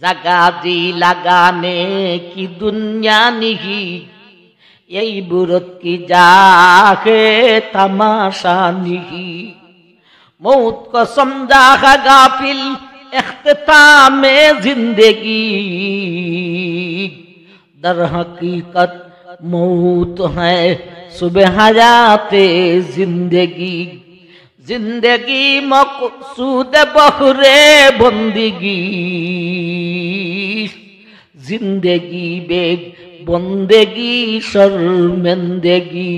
जगा जी लगाने की दुनिया नहीं, यही बुरत की जाके तमाशा नहीं। मौत को समझा है गाफिल इख्तिताम जिंदगी, दर हकीकत मौत है सुबह हयाते जिंदगी। जिंदगी मकसूद बहरे बंदगी, जिंदगी बेग बंदगी शर्मिंदगी।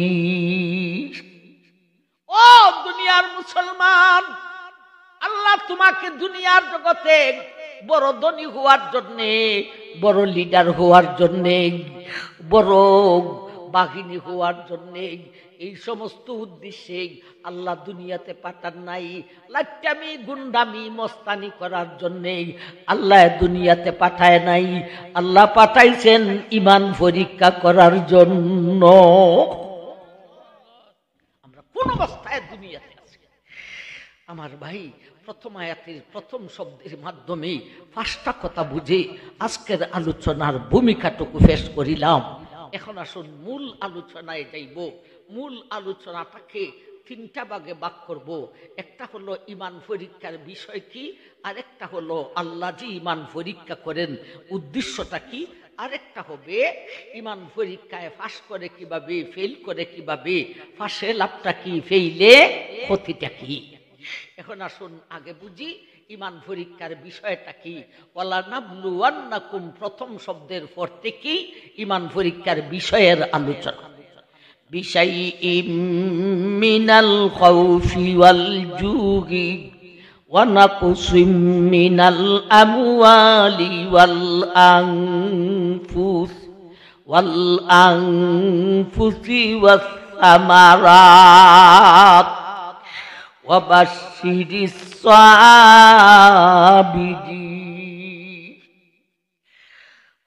ও দুনিয়ার মুসলমান, আল্লাহ তোমাকে দুনিয়ার জগতে বড় ধনী হওয়ার জন্য, বড় লিডার হওয়ার জন্য, বড় বাহিনী হওয়ার জন্য, এই সমস্ত উদ্দেশ্যে আল্লাহ দুনিয়াতে পাঠান নাই। লাট্টামি গুন্ডামি মস্তানি করার জন্য আল্লাহ দুনিয়াতে পাঠায় নাই। আল্লাহ পাঠাইছেন ঈমান পরীক্ষা করার জন্য। আমরা কোন অবস্থায় দুনিয়াতে আছি? আমার ভাই, প্রথম আয়াতের প্রথম শব্দের মাধ্যমে পাঁচটা কথা বুঝে আজকের আলোচনার ভূমিকাটুকু পেশ করিলাম। এখন আসুন মূল আলোচনায় যাইব। মূল আলোচনাটাকে তিনটা ভাগে ভাগ করব। একটা হলো ঈমান পরীক্ষার বিষয় কি, আরেকটা হলো আল্লাহ যে ঈমান পরীক্ষা করেন উদ্দেশ্যটা কি, আরেকটা হবে ঈমান পরীক্ষায় পাস করে কিভাবে, ফেল করে কিভাবে, পাশে লাভটা কি, ফেইলে ক্ষতিটা কি। এখন আসুন আগে বুঝি ঈমান পরীক্ষার বিষয়টা কি। ওয়ালা নাবলুওয়ান্নাকুম, প্রথম শব্দের পর থেকেই ঈমান পরীক্ষার বিষয়ের আলোচনা। বিশাইইম মিনাল খাউফি ওয়াল জুই ওয়া নাকসিম মিনাল আমওয়ালি ওয়াল আনফুসি ওয়াস সামারাত ওয়া বাশশিরিস সাবিরিন।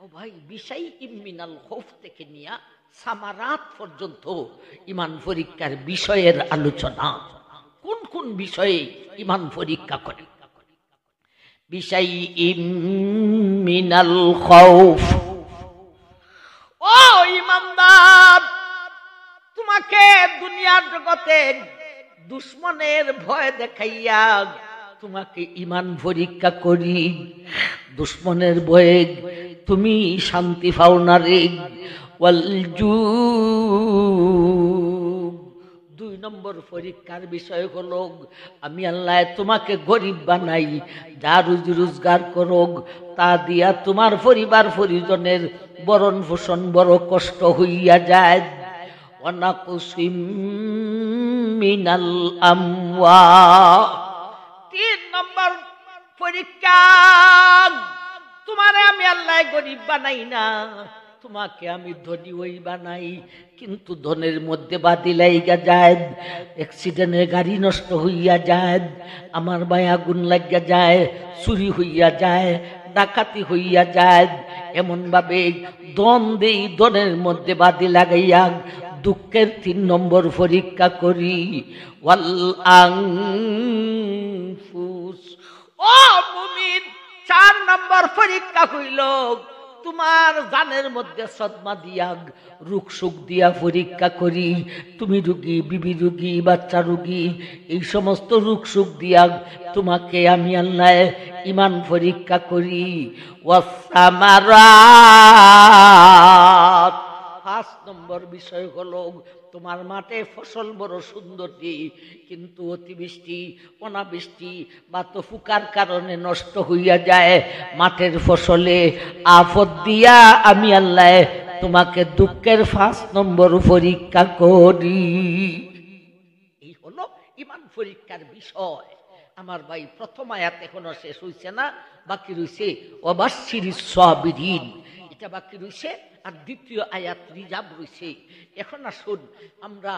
ও ভাই, বিশাইইম মিনাল খাউফ থেকে নিয়া সামারাত পর্যন্ত ঈমান পরীক্ষার বিষয়ের আলোচনা। কোন কোন বিষয়ে ঈমান পরীক্ষা করে? বিশাইইম মিনাল খাউফ, ও ঈমানদার, তোমাকে দুনিয়ার জগতে দুশমনের ভয় দেখাইয়া তোমাকে ঈমান পরীক্ষা করি। দুশমনের ভয়ে তুমি শান্তি পাও না রে। দুই নম্বর পরীক্ষার বিষয় হলো আমি আল্লাহ তোমাকে গরিব বানাই, যা রুজি রোজগার করো তা দিয়া তোমার পরিবার পরিজনের বরণ পোষণ বড় কষ্ট হইয়া যায়। ওয়ানাকুসিম মিনাল আমওয়াল, তিন নম্বর পরীক্ষা, তোমারে আমি আল্লাহ গরিব বানাই না, তোমাকে আমি ধনী ওই বানাই, কিন্তু ধনের মধ্যে বাদি লাইগা যায়, অ্যাক্সিডেন্টে গাড়ি নষ্ট হইয়া যায়, আমার ভাই আগুন লাগিয়া যায়, চুরি হইয়া যায়, ডাকাতি হইয়া যায়, এমন ভাবে দন দেই, দনের মধ্যে বাদি লাগাইয়া দুঃখের তিন নম্বর পরীক্ষা করি। ওয়াল আনফুস, ও মুমিন, চার নম্বর পরীক্ষা হইল তোমার জানের মধ্যে সদমা দিয়া, রোগ সুখ দিয়া পরীক্ষা করি। তুমি রোগী, বিবি রোগী, বাচ্চা রোগী, এই সমস্ত রোগ সুখ দিয়া তোমাকে আমি আল্লাহ ঈমান পরীক্ষা করি। ওয়াসামারাত, পাঁচ নম্বর বিষয় হলো তোমার মাঠে ফসল বড় সুন্দর, কিন্তু অতিবৃষ্টি, অনাবৃষ্টি বা তো ফুকার কারণে নষ্ট হইয়া যায়। মাঠের ফসলে আফত দিয়া আমি আল্লাহ তোমাকে দুঃখের পাঁচ নম্বর পরীক্ষা করি। এই হলো ঈমান পরীক্ষার বিষয়। আমার ভাই, প্রথম আয়াত এখনো শেষ হইছে না, বাকি রইছে ওয়াবাশশিরিস সাবিরিন, এটা বাকি রইছে, আর দ্বিতীয় আয়াত রিজার্ভ রইছে। এখন আসুন আমরা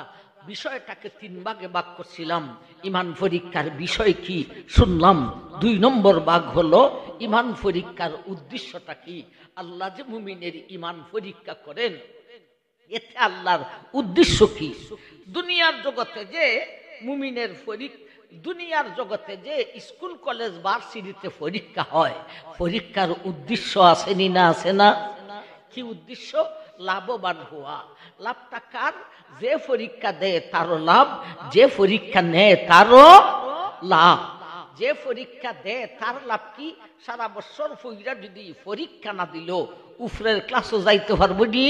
বিষয়টাকে তিন ভাগে ভাগ করছিলাম। ঈমান পরীক্ষার বিষয় কি শুনলাম। দুই নম্বর ভাগ হলো ঈমান পরীক্ষার উদ্দেশ্যটা কি। আল্লাহ যে মুমিনের ঈমান পরীক্ষা করেন, এতে আল্লাহর উদ্দেশ্য কি? দুনিয়ার জগতে যে মুমিনের দুনিয়ার জগতে যে স্কুল কলেজ ভার্সিটিতে পরীক্ষা হয়, পরীক্ষার উদ্দেশ্য আসেনি না, আছে না? কি উদ্দেশ্য? লাভবান হওয়া। লাভটা কার? যে পরীক্ষা দেয় তারও লাভ, যে পরীক্ষা নেয় তারও লাভ। যে পরীক্ষা দেয় তার লাভ কি? সারা বছর ফইরা যদি পরীক্ষা না দিল উপরের ক্লাসও যাইতে পারবো নি,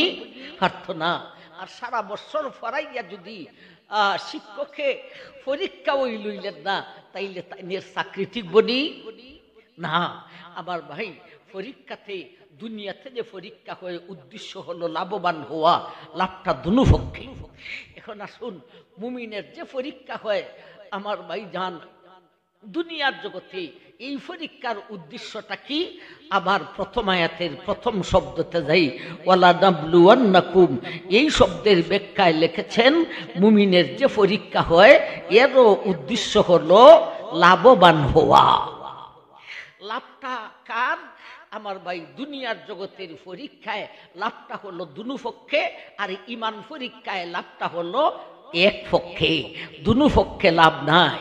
পারত না। আর সারা বছর পড়াইয়া যদি শিক্ষকে পরীক্ষা ওই লইলেন না, তাইলে তাইনের চাকরি টিকব নি না। আবার ভাই পরীক্ষাতে দুনিয়াতে যে পরীক্ষা হয়ে উদ্দেশ্য হলো লাভবান হওয়া, লাভটা দুনো পক্ষে। এখন আসুন, মুমিনের যে পরীক্ষা হয় আমার ভাই জান দুনিয়ার জগতে, এই পরীক্ষার উদ্দেশ্যটা কি? আবার প্রথম আয়াতের প্রথম শব্দতে যাই, ওয়ালা নাবলুওয়ান্নাকুম, এই শব্দের ব্যাখ্যায় লিখেছেন মুমিনের যে পরীক্ষা হয় এরও উদ্দেশ্য হলো লাভবান হওয়া। লাভটা কার? আমার ভাই দুনিয়ার জগতের পরীক্ষায় লাভটা হলো দুনো পক্ষে, আর ইমান পরীক্ষায় লাভটা হলো এক পক্ষে। দুনো পক্ষে লাভ নাই।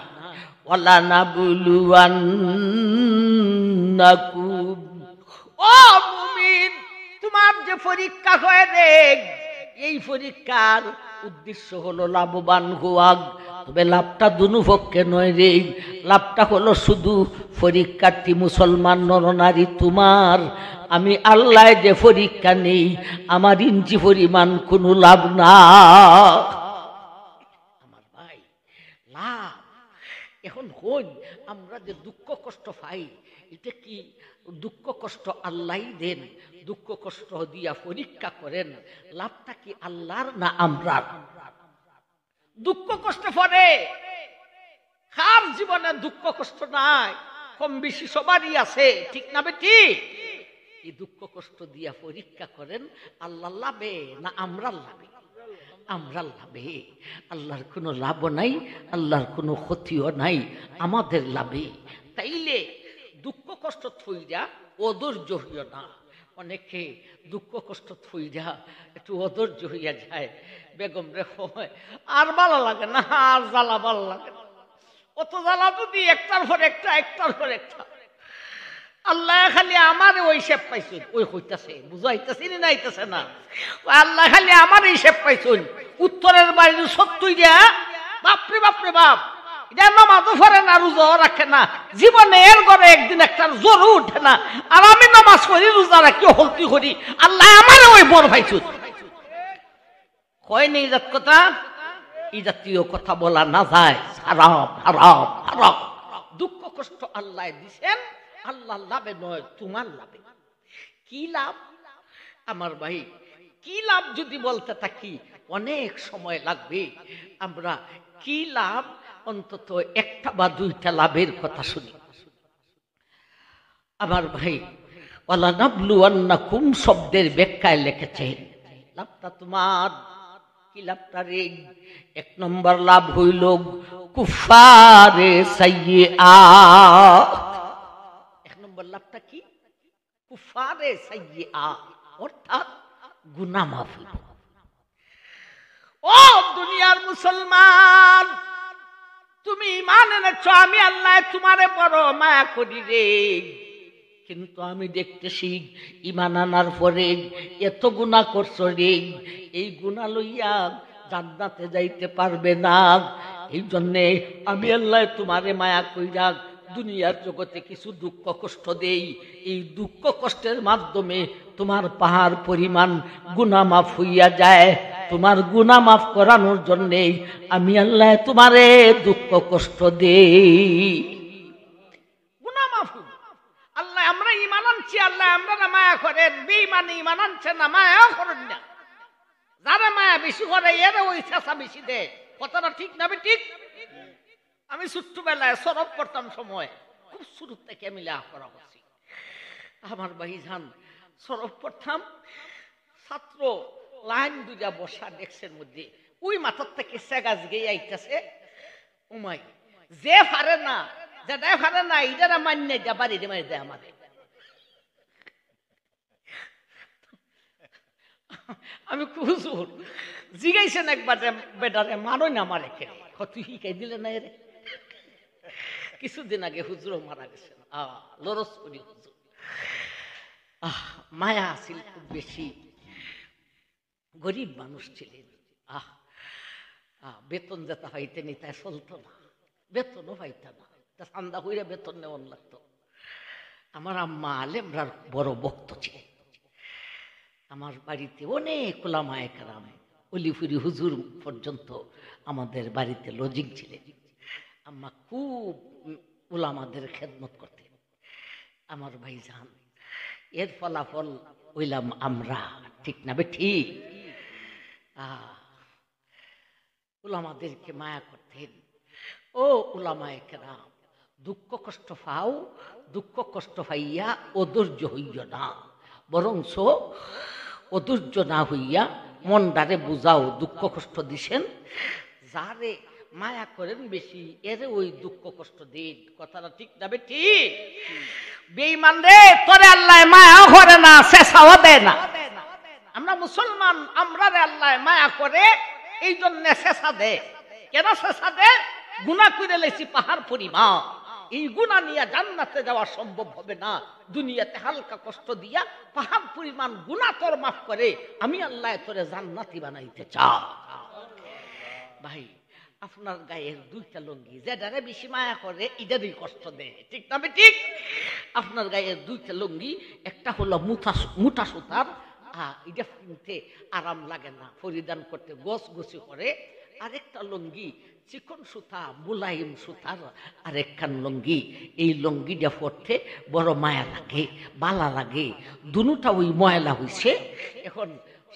ওয়ালা নাবলুওয়ান্নাকুম, ও মুমিন, তোমার যে পরীক্ষা হয় রে, এই পরীক্ষার উদ্দেশ্য হলো লাভবান হওয়া। তবে লাভটা দুনো পক্ষে নয় রে, লাভটা হলো শুধু পরীক্ষার্থী মুসলমান নরনারী তোমার। আমি আল্লাহ যে পরীক্ষা নেই, আমার ইঞ্চি পরিমাণ কোনো লাভ না। আমার ভাই লাভ এখন হই, আমরা যে দুঃখ কষ্ট পাই, এটা কি দুঃখ কষ্ট আল্লাহই দেন? দুঃখ কষ্ট দিয়া পরীক্ষা করেন, লাভটা কি আল্লাহর না আমরা? দুঃখ কষ্ট পরে কার জীবনে দুঃখ কষ্ট নাই? কম বেশি সবারই আছে, ঠিক না বেটি? এই দুঃখ কষ্ট দিয়া পরীক্ষা করেন, আল্লাহ লাভে না আমরা লাভে? আমরা লাভে। আল্লাহর কোনো লাভও নাই, আল্লাহর কোনো ক্ষতিও নাই, আমাদের লাভে। তাইলে দুঃখ কষ্ট থইরা অধৈর্য হইও না। অনেকে দুঃখ কষ্ট থইরা একটু অধৈর্য হইয়া যায়, বেগম রে হয় আর ভালো লাগে না, আর জ্বালা ভালো লাগে না। অত জ্বালা যদি একটার পর একটা, একটার পর একটা। আল্লাহ খালি আমার ওই শেপ পাইছুন, ওই হইতাছে বুঝাইতেছি না, আইতেছে না। আল্লাহ খালি আমার এই শেপ পাইছুন, উত্তরের বাড়ির সত্যই দিয়া বাপরে বাপরে বাপ, এটা নামাজও পড়ে না, রোজাও রাখে না, জীবনে এর ঘরে একদিন একটা জ্বরও উঠে না। আর আমি নামাজ পড়ি, রোজা রাখি, হলতি করি, আল্লাহ আমার ওই বর পাইছুন। কয়নি ইজাত কথা? এই জাতীয় কথা বলা না যায়, হারাম হারাম হারাম। দুঃখ কষ্ট আল্লাহ দিছেন, আল্লাহ লাভে নয়, তোমার লাভে। কি লাভ আমার ভাই? কি লাভ যদি বলতে থাকি অনেক সময় লাগবে। আমরা কি লাভ, অন্তত একটা বা দুইটা লাভের কথা শুনি। আমার ভাই ওয়ালা নাবলুওয়ান্নাকুম শব্দের ব্যাখ্যায় লিখেছেন, লাভটা তোমার। কি লাভটা রে? এক নম্বর লাভ হইল কুফারে সাইয়্যাত। এক নম্বর লাভটা কি? কুফারে সাইয়্যাত, অর্থাৎ গুনাহ মাফ হইল। ও দুনিয়ার মুসলমান, তুমি ঈমান এনেছ আমি আল্লাহ তোমারে বড় মায়া করি রে, কিন্তু আমি দেখতেছি ঈমান আনার পরে এত গুনাহ করছো রে, এই গুনাহ লইয়া জান্নাতে যাইতে পারবে না। এই জন্যে আমি আল্লাহ তোমারে মায়া কইরা দুনিয়ার জগতে কিছু দুঃখ কষ্ট দেই। এই দুঃখ কষ্টের মাধ্যমে তোমার পাহাড় পরিমাণ গুনাহ মাফ হইয়া যায়। তোমার গুনাহ মাফ করানোর জন্যে আমি আল্লাহ তোমারে দুঃখ কষ্ট দেই। গুনাহ মাফ আল্লাহ, আমরা ঈমান আনছি, আল্লাহ আমরা মায়া করেন। বেঈমানে ঈমান আনছে না, মায়াও করেন না। যারা মায়া বেশি করে এরা ওই চেঁচা বেশি দেয়। কথাটা ঠিক না? ঠিক। আমি ছোট্টবেলায় সরব পড়তাম সময়, খুব শুরু থেকে আমি লেখাপড়া করছি। আমার ভাই যান সরব পড়তাম, ছাত্র লাইন দুইটা বসা ডেস্কের মধ্যে, ওই মাথার থেকে সেগাজ গিয়ে আইতেছে। উমাই যে পারে না, যেটা পারে না ইটারা মান্য যা বাড়ি মারি দেয় আমাদের। আমি কুজুর জিগাইছেন একবার, বেটারে মারো না, মারে তুই শিখাই দিলে না রে। কিছুদিন আগে হুজুরও মারা গেছেন, লরজপুরি হুজুর। মায়া আছিল খুব বেশি, গরিব মানুষ ছিলেন। বেতন যেটা পাইতেন তাই চলতো না, বেতনও পাইত না, চান্দা হইয়া বেতন নেওয়ান লাগতো। আমার আম্মা আলেমরার বড় ভক্ত ছিলেন। আমার বাড়িতে অনেক ওলামায়ে কেরাম, অলিফুরি হুজুর পর্যন্ত আমাদের বাড়িতে লজিং ছিলেন। আম্মা খুব ওলামাদের খেদমত করতেন। আমার ভাইজান, এর ফলাফল হইলাম আমরা, ঠিক না বে ঠিক? উলামাদেরকে মায়া করতেন। ও উলামায়ে কেরাম, দুঃখ কষ্ট পাও, দুঃখ কষ্ট পাইয়া অধৈর্য হইয়া না, বরংস অধৈর্য না হইয়া মনটারে বুঝাও। দুঃখ কষ্ট দিছেন, যারে মায়া করেন বেশি এরে ওই দুঃখ কষ্ট দিন। কথাটা ঠিক না বে ঠিক? বেঈমান রে, তোরে আল্লাহ মায়া করে না, শেষাও দেয় না। আমরা মুসলমান, আমরা রে আল্লাহ মায়া করে, এই জন্য শেষা দে। কেন শেষা দে? গুনাহ করে লেছি পাহাড় পরিমাণ। এই গুনাহ নিয়ে জান্নাতে যাওয়া সম্ভব হবে না। দুনিয়াতে হালকা কষ্ট দিয়া পাহাড় পরিমাণ গুনাহ তোর মাফ করে আমি আল্লাহ তোরে জান্নাতি বানাইতে চাই। ভাই, আপনার গায়ের দুইটা লুঙ্গি, যেটারে বেশি মায়া করে এটারই কষ্ট দেয়, ঠিক না ঠিক? আপনার গায়ের দুইটা লুঙ্গি, একটা হলো মুঠা সুতার, এটা কিনতে আরাম লাগে না, পরিধান করতে গোছ গোছি করে। আরেকটা লুঙ্গি চিকন সুতা, মুলায়ম সুতার আরেকখান লুঙ্গি। এই লুঙ্গিটা পরতে বড় মায়া লাগে, বালা লাগে। দুটা ওই ময়লা হইছে, এখন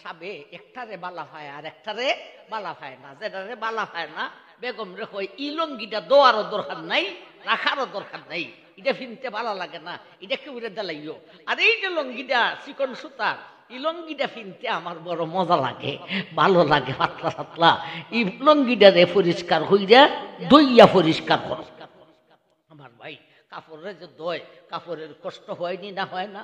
সাবে একটারে বালা পায় আর একটারে বালা পায় না। যেটারে বালা পায় না বেগম রে কই এই লুঙ্গিটা দোয়ারও দরকার নাই, রাখারও দরকার নাই, এটা কিনতে ভালো লাগে না, এটা কেউ দেলাইও। আর এই যে লুঙ্গিটা চিকন সুতার, এই লুঙ্গিটা কিনতে আমার বড় মজা লাগে, ভালো লাগে, পাতলা পাতলা। এই লুঙ্গিটারে পরিষ্কার হইয়া দইয়া পরিষ্কার কর। আমার ভাই, কাপড়ের যে দয়, কাপড়ের কষ্ট হয়নি না? হয় না?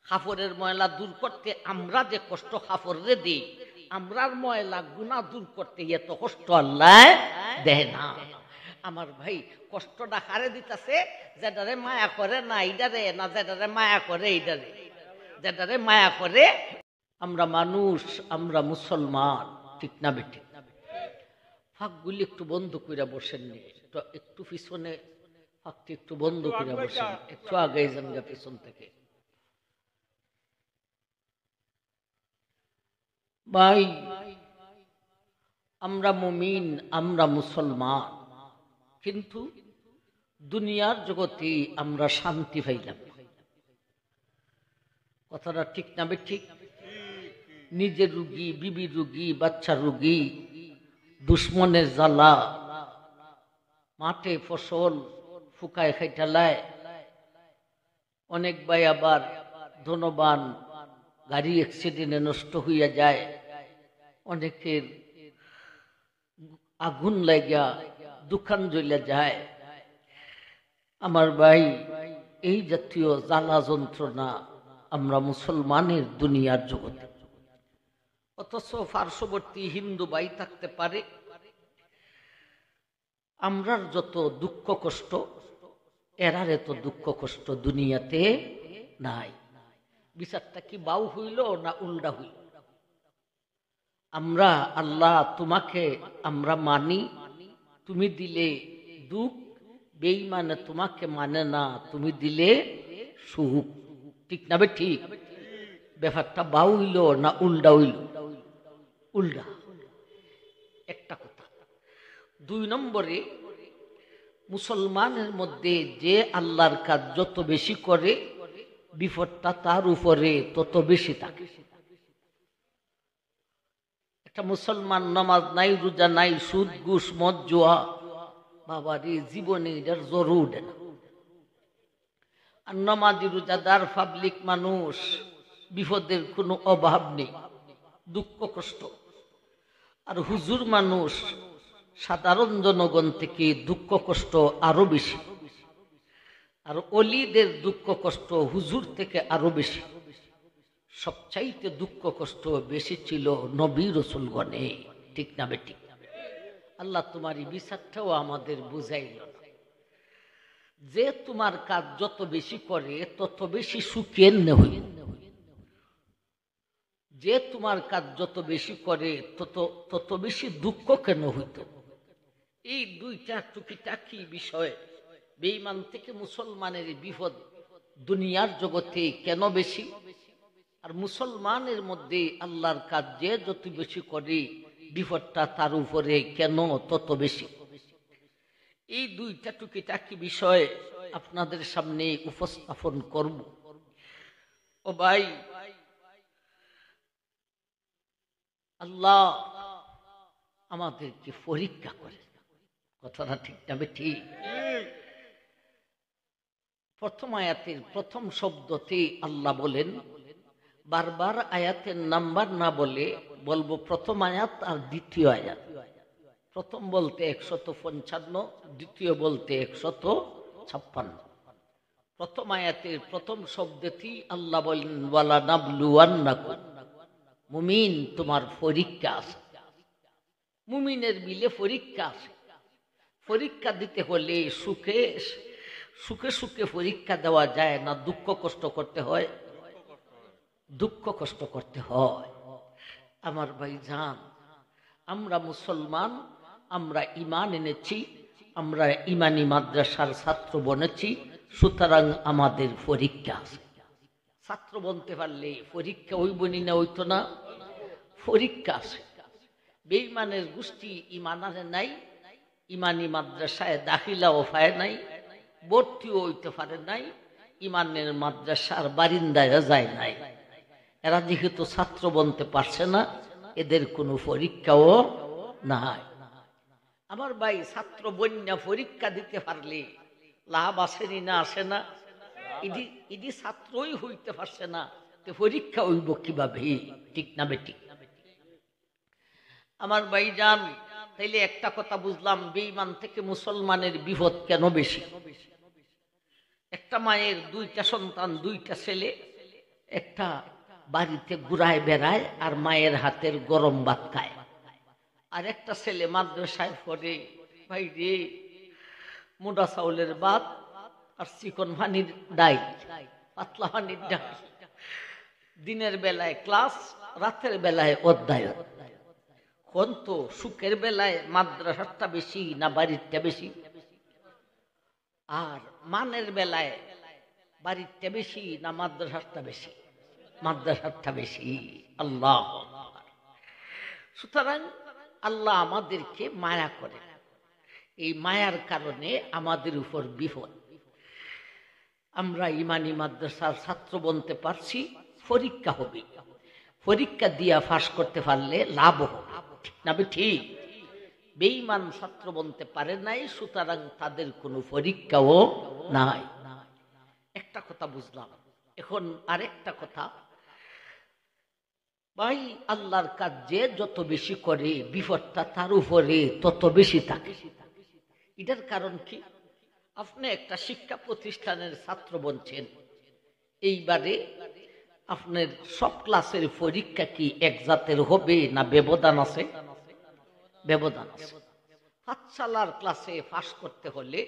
কাপড়ের ময়লা দূর করতে আমরা যে কষ্ট কাপড়ে দিই, আমরার ময়লা গুনাহ দূর করতে এত কষ্ট আল্লাহ দেয় না। আমার ভাই, কষ্টটা কারে দিতেছে? যেটারে মায়া করে না এইটারে, না যেটারে মায়া করে এইটারে। যেটারে মায়া করে। আমরা মানুষ, আমরা মুসলমান, ঠিক না বেঠিক? ফাঁকগুলি একটু বন্ধ করে বসেন নি, একটু পিছনে ফাঁকটি একটু বন্ধ করে বসেন, একটু আগে যান গা পিছন থেকে। ভাই, আমরা মুমিন, আমরা মুসলমান, কিন্তু দুনিয়ার জগতে আমরা শান্তি পাইলাম। কথাটা ঠিক না বে ঠিক? নিজের রুগী, বিবি রুগী, বাচ্চা রুগী, দুশ্মনের জ্বালা, মাঠে ফসল ফুকায় খাইটালায়। অনেক ভাই আবার ধনবান, গাড়ি অ্যাক্সিডেন্টে নষ্ট হইয়া যায়, অনেকের আগুন লাগিয়া দোকান জ্বলে যায়। আমার ভাই, এই জাতীয় জ্বালা যন্ত্রণা আমরা মুসলমানের দুনিয়ার জগতে। অথচ পার্শ্ববর্তী হিন্দু ভাই থাকতে পারে, আমরার যত দুঃখ কষ্ট এরার এত দুঃখ কষ্ট দুনিয়াতে নাই। বিচারটা কি বাউ হইল না উল্টা হইল? আমরা আল্লাহ তোমাকে আমরা মানি, তুমি দিলে দুঃখ, বেঈমানে তোমাকে মানে না, তুমি দিলে সুখ, ঠিক না বে ঠিক? ব্যাপারটা বাউ হইল না উল্টা হইল? উল্টা। একটা কথা। 2 নম্বরে, মুসলমানের মধ্যে যে আল্লাহর কাজ যত বেশি করে বিপদটা তার উপরে তত বেশি থাকে। একটা মুসলমান নামাজ নাই, রোজা নাই, সুদ ঘুষ মদ জুয়া, বাবারে জীবনে এটার জোর উঠে না। আর নামাজি রোজাদার পাবলিক মানুষ, বিপদের কোনো অভাব নেই, দুঃখ কষ্ট। আর হুজুর মানুষ, সাধারণ জনগণ থেকে দুঃখ কষ্ট আরো বেশি। আর অলিদের দুঃখ কষ্ট হুজুর থেকে আরো বেশি। সবচাইতে দুঃখ কষ্ট বেশি ছিল নবী রাসূলগণে, ঠিক না বেঠিক? আল্লাহ তোমার এই বিচারটাও আমাদের বুঝাইল না। যে তোমার কাজ যত বেশি করে তত বেশি সুখী এমনি হই, যে তোমার কাজ যত বেশি করে তত বেশি দুঃখ কেন হইত। এই দুইটা টুকিটাকি বিষয় বেঈমান থেকে মুসলমানের বিপদ দুনিয়ার জগতে কেন বেশি, আর মুসলমানের মধ্যে আল্লাহর কাজ যে যত বেশি করে বিপদটা তার উপরে কেন তত বেশি। এই দুইটা টুকিটাকি বিষয় আপনাদের সামনে উপস্থাপন করব। ও ভাই, আল্লাহ আমাদেরকে পরীক্ষা করে, কথাটা ঠিক না ঠিক? প্রথম আয়াতের প্রথম শব্দতে আল্লাহ বলেন, বারবার আয়াতের নাম্বার না বলে বলবো প্রথম আয়াত আর দ্বিতীয় আয়াত। প্রথম বলতে 155, দ্বিতীয় বলতে 156। প্রথম আয়াতের প্রথম শব্দটি আল্লাহ বলেন ওয়ালা নাবলুওয়ান্নাকুম, মুমিন তোমার পরীক্ষা আছে। মুমিনের বিলে পরীক্ষা আছে। পরীক্ষা দিতে হলে সুখে সুখে সুখে পরীক্ষা দেওয়া যায় না, দুঃখ কষ্ট করতে হয়? দুঃখ কষ্ট করতে হয়। আমার ভাই জান, আমরা মুসলমান, আমরা ঈমান এনেছি, আমরা ঈমানি মাদ্রাসার ছাত্র বনেছি, সুতরাং আমাদের পরীক্ষা আছে। ছাত্র বনতে পারলে পরীক্ষা হইবনি না হইতো না? পরীক্ষা আছে। বেঈমানের গোষ্ঠী ঈমান আনে নাই, ঈমানি মাদ্রাসায় দাখিলাও পায় নাই, ভর্তিও হইতে পারে নাই, ঈমানের মাদ্রাসার বারিন্দায় যায় নাই। এরা যেহেতু ছাত্র বনতে পারছে না, এদের কোনো পরীক্ষাও নাই। আমার ভাই, ছাত্র বন্যা পরীক্ষা দিতে পারলে লাভ আসেনি না? আসে না? ইদি ছাত্রই হইতে পারছে না, তো পরীক্ষা হইব কিভাবে? ঠিক না বেটি? আমার ভাই জান, তাইলে একটা কথা বুঝলাম, বেঈমান থেকে মুসলমানের বিপদ কেন বেশি। একটা মায়ের দুইটা সন্তান, দুইটা ছেলে, একটা বাড়িতে ঘুরায় বেড়ায় আর মায়ের হাতের গরম ভাত খায়, আর একটা ছেলে মাদ্রাসায় পড়ে। ভাই রে, মোটা চাউলের ভাত আর চিকন পানির ডাই, পাতলা পানির ডাই। দিনের বেলায় ক্লাস, রাতের বেলায় অধ্যয়ন। কোন তো সুখের বেলায় মাদ্রাসাটা বেশি না বাড়িরটা বেশি? আর মানের বেলায় বাড়িরটা বেশি না মাদ্রাসাটা বেশি? মাদ্রাসাটা বেশি। আল্লাহ। সুতরাং আল্লাহ আমাদেরকে মায়া করে, এই মায়ার কারণে আমাদের উপর বিপদ। আমরা ঈমানি মাদ্রাসার ছাত্র বনতে পারছি, পরীক্ষা হবে, পরীক্ষা দিয়া পাস করতে পারলে লাভ হবে, ঠিক না ঠিক? বেঈমান ছাত্র বনতে পারে নাই, সুতরাং তাদের কোনো পরীক্ষাও নাই। একটা কথা বুঝলাম। এখন আরেকটা কথা, ভাই আল্লাহর কাজ যে যত বেশি করে বিপদটা তার উপরে তত বেশি থাকে। এটার কারণ কি? আপনি একটা শিক্ষা প্রতিষ্ঠানের ছাত্র বনছেন, এইবারে আপনার সব ক্লাসের পরীক্ষা কি এক জাতের হবে না ব্যবধান আছে? ব্যবধান আছে। পাঠশালার ক্লাসে পাস করতে হলে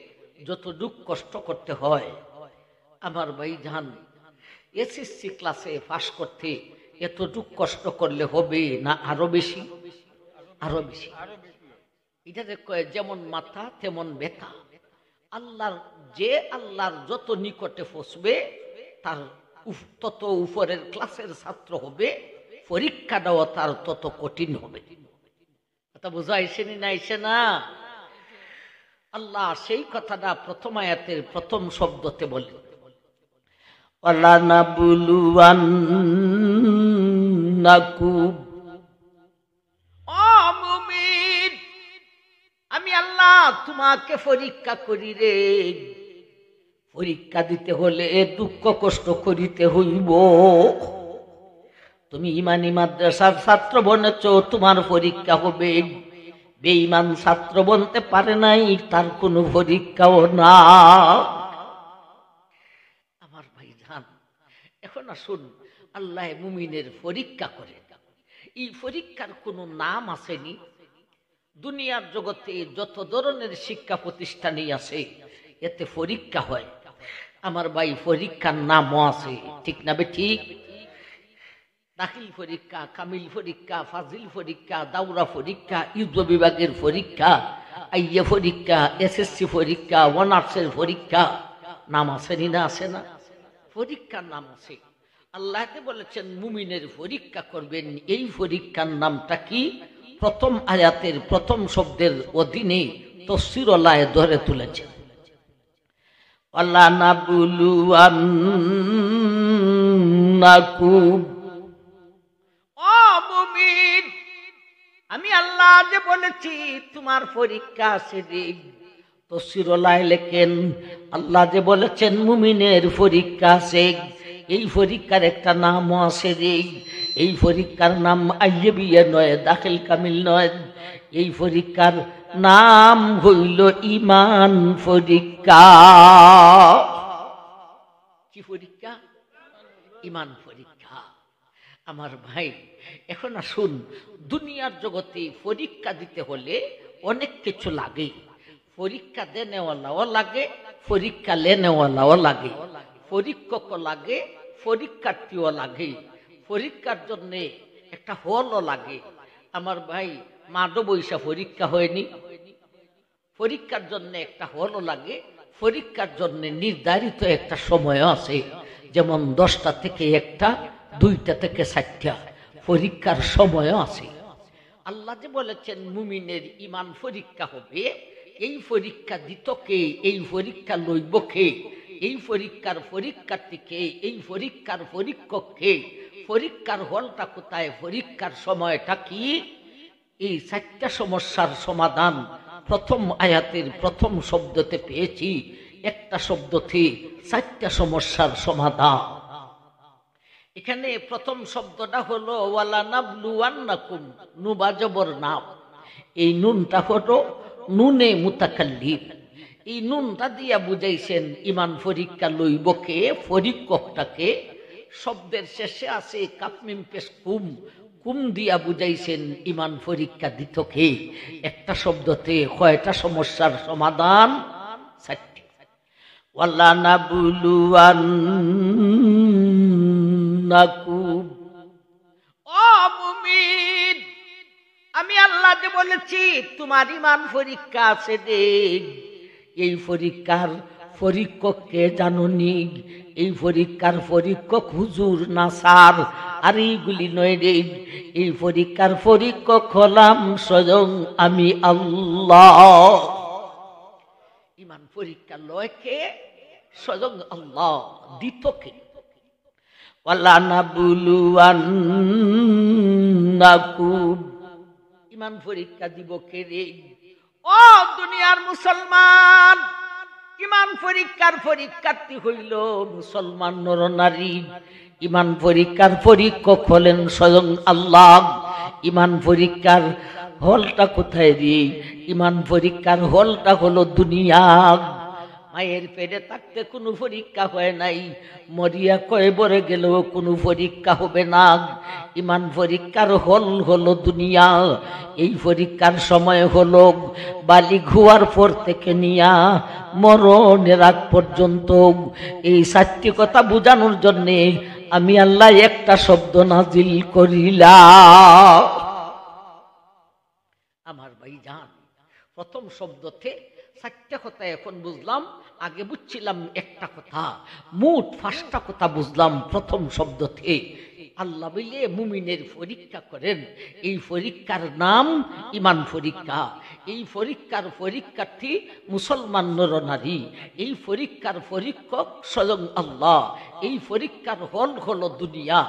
যতটুক কষ্ট করতে হয়, আমার ভাই জান এসএসসি ক্লাসে পাস করতে এতটুক কষ্ট করলে হবে না আরো বেশি? আরো বেশি। এটাতে যেমন মাথা তেমন ব্যথা। আল্লাহর যত নিকটে পৌঁছবে তার তত উপরের ক্লাসের ছাত্র হবে, পরীক্ষা দেওয়া তার তত কঠিন হবে। কথা বোঝা আইসেনি না? আইসে না? আল্লাহ সেই কথাটা প্রথম আয়াতের প্রথম শব্দতে বলে, আমি আল্লাহ তোমাকে পরীক্ষা করি রে। পরীক্ষা দিতে হলে দুঃখ কষ্ট করিতে হইব। তুমি ঈমানি মাদ্রাসার ছাত্র বনেছ, তোমার পরীক্ষা হবে। বেঈমান ছাত্র বনতে পারে নাই, তার কোনো পরীক্ষাও না। আমার ভাই জান, এখন আসুন, আল্লাহ মুমিনের পরীক্ষা করে। এই পরীক্ষার কোনো নাম আসেনি। দুনিয়ার জগতে যত ধরনের শিক্ষা প্রতিষ্ঠানই আছে, এতে পরীক্ষা হয়। আমার ভাই পরীক্ষার নামও আছে, ঠিক না বে ঠিক? দাখিল পরীক্ষা, কামিল পরীক্ষা, ফাজিল পরীক্ষা, দাওরা পরীক্ষা, ইউজ বিভাগের পরীক্ষা, আইএ পরীক্ষা, এসএসসি পরীক্ষা, অনার্সের পরীক্ষা, নাম আছে না? আছে না? পরীক্ষার নাম আছে। আল্লাহকে বলেছেন মুমিনের পরীক্ষা করবেন। এই পরীক্ষার নামটা কি? প্রথম আয়াতের প্রথম শব্দের অধীনে তফসিরুল্লাহ ধরে তুলেছেন। ওয়ালা নাবলুয়ান্নাকুম, ও মুমিন, আমি আল্লাহ যে বলেছি তোমার পরীক্ষা আছে রে। তফসিরুল্লাহ লেখেন আল্লাহ যে বলেছেন মুমিনের পরীক্ষা আছে, এই পরীক্ষার একটা নামও আছে রে। এই পরীক্ষার নাম আইয়িবিয়া নয়, দাখিল কামিল নয়। এই পরীক্ষার নাম হইল ঈমান পরীক্ষা। কি পরীক্ষা? ঈমান পরীক্ষা। আমার ভাই, এখন আসুন, দুনিয়ার জগতে পরীক্ষা দিতে হলে অনেক কিছু লাগে। পরীক্ষা দেনেওয়ালাও লাগে, পরীক্ষা লেনেওয়ালাও লাগে, পরীক্ষকও লাগে, পরীক্ষার্থীও লাগে। পরীক্ষার জন্য একটা হলও লাগে। আমার ভাই, মাদো বৈশা পরীক্ষা হয়নি? পরীক্ষার জন্য একটা হলও লাগে। পরীক্ষার জন্য নির্ধারিত একটা সময় আছে, যেমন 10টা থেকে 1টা, 2টা থেকে 4টা, পরীক্ষার সময়ও আছে। আল্লাহ যে বলেছেন মুমিনের ঈমান পরীক্ষা হবে, এই পরীক্ষা দিত কে? এই পরীক্ষা লইব কে? এই পরীক্ষার পরীক্ষার্থী কে? এই পরীক্ষার পরীক্ষক কে? পরীক্ষার হলটা কোথায়? পরীক্ষার সময়টা কি? এই 4টা সমস্যার সমাধান প্রথম আয়াতের প্রথম শব্দতে পেয়েছি। একটা শব্দতে 4টা সমস্যার সমাধান। এখানে প্রথম শব্দটা হলো ওয়ালা নাবলুয়ান্নাকুম, নুবা জবর নাম। এই নুনটা হলো নুনে মুতাকাল্লিম। এই নুনটা দিয়া বুঝাইছেন ঈমান পরীক্ষা লইব কে, পরীক্ষকটাকে। শব্দের শেষে আছে কাফ মিম পেশ কুম, কুম দিয়া বুঝাইছেন ঈমান পরীক্ষা দিত কে। একটা শব্দতে কয়টা সমস্যার সমাধান? 4টি। ওয়ালা নাবলুয়ান্নাকুম, ও মুমিন, আমি আল্লাহ যে বলেছি তোমার ঈমান পরীক্ষা আছে রে। এই পরীক্ষার পরীক্ষককে জানুনি? এই পরীক্ষার পরীক্ষক হুজুর না স্যার? আর এইগুলি নয় রে। এই পরীক্ষার পরীক্ষক হলাম স্বয়ং আমি আল্লাহ। ঈমান পরীক্ষা লয় কে? স্বয়ং আল্লাহ। দিত কে? ওয়ালা নাবলুয়ান্নাকুম, ঈমান পরীক্ষা দিব কে রে? ও দুনিয়ার মুসলমান, ঈমান পরীক্ষার পরীক্ষার্থী হইল মুসলমান নর নারী। ঈমান পরীক্ষার পরীক্ষক হলেন স্বয়ং আল্লাহ। ঈমান পরীক্ষার হলটা কোথায় রে? ঈমান পরীক্ষার হলটা হলো দুনিয়া। মায়ের পেটে থাকতে কোনো পরীক্ষা হয় নাই, মরিয়া কয়বরে গেলেও কোনো পরীক্ষা হবে না। ঈমান পরীক্ষার হল হলো দুনিয়া। এই পরীক্ষার সময় হলো বালিগ হওয়ার পর থেকে নিয়া মরণের আগ পর্যন্ত। এই 4টি কথা বোঝানোর জন্যে আমি আল্লাহ একটা শব্দ নাজিল করিলাম। আমার ভাই জান, প্রথম শব্দতে 4টা কথা এখন বুঝলাম। আগে বুঝছিলাম একটা কথা, মোট 5টা কথা বুঝলাম প্রথম শব্দতে। আল্লাহ বলে মুমিনের পরীক্ষা করেন। এই পরীক্ষার নাম ঈমান পরীক্ষা। এই পরীক্ষার পরীক্ষার্থী মুসলমান নর নারী। এই পরীক্ষার পরীক্ষক স্বয়ং আল্লাহ। এই পরীক্ষার হল হলো দুনিয়া।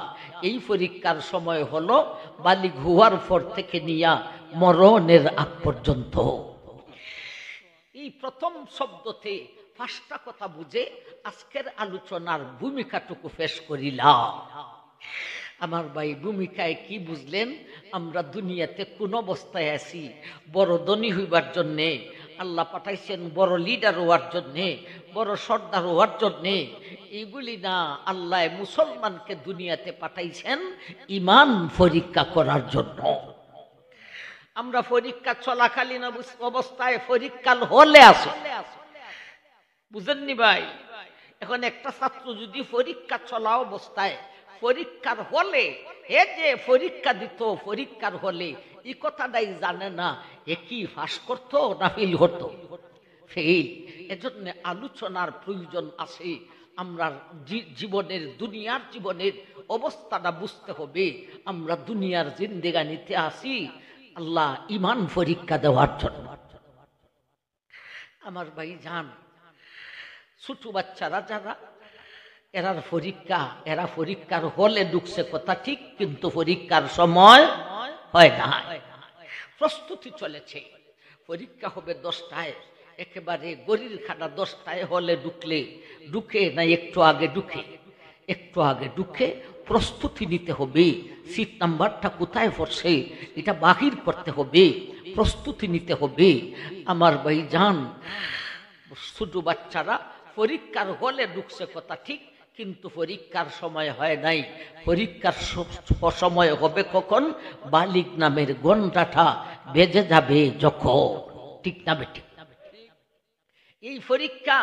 এই পরীক্ষার সময় হলো বালিগ হওয়ার পর থেকে নিয়া মরণের আগ পর্যন্ত। এই প্রথম শব্দতে 5টা কথা বুঝে আজকের আলোচনার ভূমিকাটুকু পেশ করিলাম। আমার ভাই, ভূমিকায় কি বুঝলেন? আমরা দুনিয়াতে কোন অবস্থায় আছি? বড় ধনী হইবার জন্যে আল্লাহ পাঠাইছেন, বড় লিডার হওয়ার জন্যে, বড় সর্দার হওয়ার জন্যে। এইগুলি না, আল্লাহ মুসলমানকে দুনিয়াতে পাঠাইছেন ঈমান পরীক্ষা করার জন্য। আমরা পরীক্ষা চলাকালীন অবস্থায় পরীক্ষা হলে আসে, বুঝেননি ভাই? এখন একটা ছাত্র যদি পরীক্ষা চলা অবস্থায় পরীক্ষার হলে যে পরীক্ষা দিত, পরীক্ষার হলে এই কথাটাই জানে না এ কি পাস করতো না ফেল করতো, ফেল। এজন্য আলোচনার প্রয়োজন আছে। আমরা জীবনের দুনিয়ার জীবনের অবস্থাটা বুঝতে হবে। আমরা দুনিয়ার জিন্দেগানিতে আসি আল্লাহ ইমান পরীক্ষা দেওয়ার জন্য। আমার ভাই জান, ছোট বাচ্চারা যারা এরা পরীক্ষার হলে ঢুকছে কথা ঠিক, কিন্তু পরীক্ষার সময় হয় না। প্রস্তুতি চলেছে, পরীক্ষা হবে 10টায়, একেবারে গরির খাটা 10টায় হলে ঢুকে না একটু আগে ঢুকে প্রস্তুতি নিতে হবে। সিট নাম্বারটা কোথায় পড়ছে এটা বাহির করতে হবে, প্রস্তুতি নিতে হবে। আমার ভাই জান, ছোট বাচ্চারা পরীক্ষার হলে ঢুকছে কথা ঠিক, কিন্তু পরীক্ষার সময় হয় নাই। পরীক্ষার সময় হবে কখন? বালিক নামের ঘন্টাটা বেজে যাবে যখন। ঠিক না বেটি? এই পরীক্ষা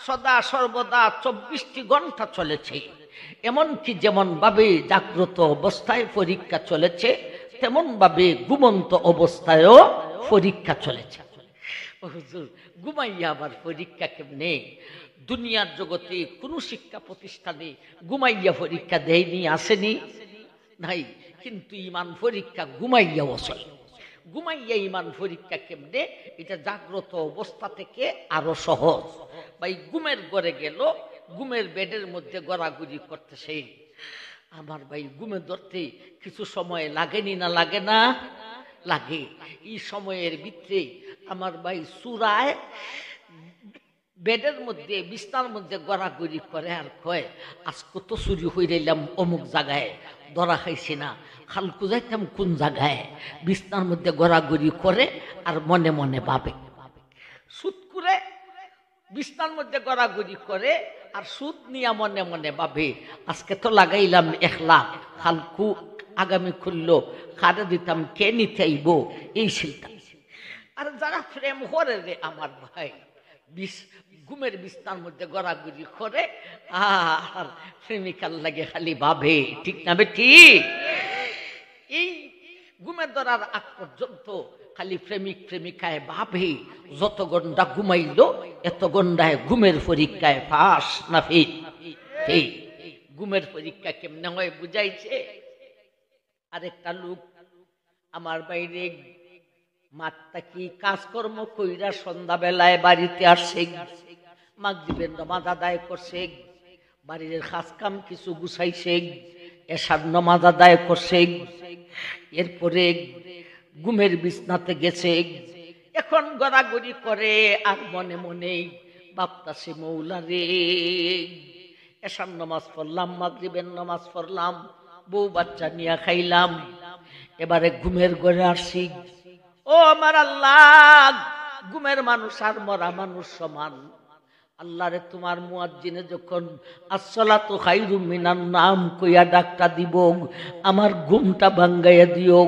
সদা সর্বদা 24টি ঘন্টা চলেছে। এমনকি যেমন ভাবে জাগ্রত অবস্থায় পরীক্ষা চলেছে, তেমন ভাবে ঘুমন্ত অবস্থায়ও পরীক্ষা চলেছে। হুজুর, ঘুমাইয়া আবার পরীক্ষা কেমনে? দুনিয়ার জগতে কোনো শিক্ষা প্রতিষ্ঠানে ঘুমাইয়া পরীক্ষা দেয়নি, আসেনি? নাই। কিন্তু ইমান পরীক্ষা ঘুমাইয়া অসল। ঘুমাইয়া ইমান পরীক্ষা কেমনে? এটা জাগ্রত অবস্থা থেকে আরো সহজ। ভাই ঘুমের ঘরে গেল, ঘুমের বেডের মধ্যে গড়াগড়ি করতেছে। আমার ভাই ঘুমে ধরতে কিছু সময় লাগেনি না লাগে না? লাগে। এই সময়ের ভিতরে আমার ভাই চূড়ায় বেডের মধ্যে বিছনার মধ্যে গড়াগড়ি করে আর কয়, আজকে তো চুরি হইলাম অমুক জায়গায়, ধরা খাইছি না, খালকু যাইতাম কোন জায়গায়। বিছনার মধ্যে গড়াগড়ি করে আর মনে মনে ভাবে। সুদ করে বিছনার মধ্যে গড়াগড়ি করে আর সুদ নিয়া মনে মনে ভাবে, আজকে তো লাগাইলাম 1 লাখ, খালকু আগামী খুললো, খারে দিতাম, কে নিতে আইব, এই চিন্তা। আর যারা প্রেম করে রে আমার ভাই, ঘুমের বিছনার মধ্যে গড়াগড়ি করে আর প্রেমিকার লাগে খালি ভাবে। ঠিক না বেটি? এই ঘুমে ধরার আগ পর্যন্ত খালি প্রেমিক প্রেমিকায় ভাবে। যত ঘন্টা ঘুমাইলো এত ঘন্টায় ঘুমের পরীক্ষায় পাস না ফেল। ঘুমের পরীক্ষা কেমনে হয় বুঝাইছে। আরেকটা লোক আমার বাইরে মাত্তা কি কাজকর্ম কইরা সন্ধ্যাবেলায় বাড়িতে আসছে, মাগরিবের নামাজ আদায় করছে, বাড়ির কাজ কাম কিছু গুছাইছে, এশার নামাজ আদায় করছে, এরপরে ঘুমের বিছনাতে গেছে। এখন গড়াগড়ি করে আর মনে মনে ভাবতাছে, মৌলা রে, এশার নামাজ পড়লাম, মাগরিবের নামাজ পড়লাম, বউ বাচ্চা নিয়ে খাইলাম, এবারে ঘুমের ঘরে আসছি। ও আমার আল্লাহ, ঘুমের মানুষ আর মরা মানুষ সমান। আল্লাহ রে, তোমার মুয়াজ্জিনে যখন আসসালাতু খায়রুম মিনান নাম কইয়া ডাকটা দিব, আমার ঘুমটা ভাঙ্গাইয়া দিও,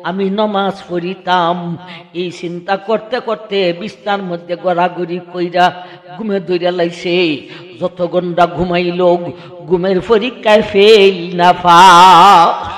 আমি নামাজ পড়িতাম। এই চিন্তা করতে করতে বিছনার মধ্যে গড়াগড়ি কইরা ঘুমে ধইরা লাইছে। যত ঘন্টা ঘুমাইল ঘুমের পরীক্ষায় ফেল না পাস।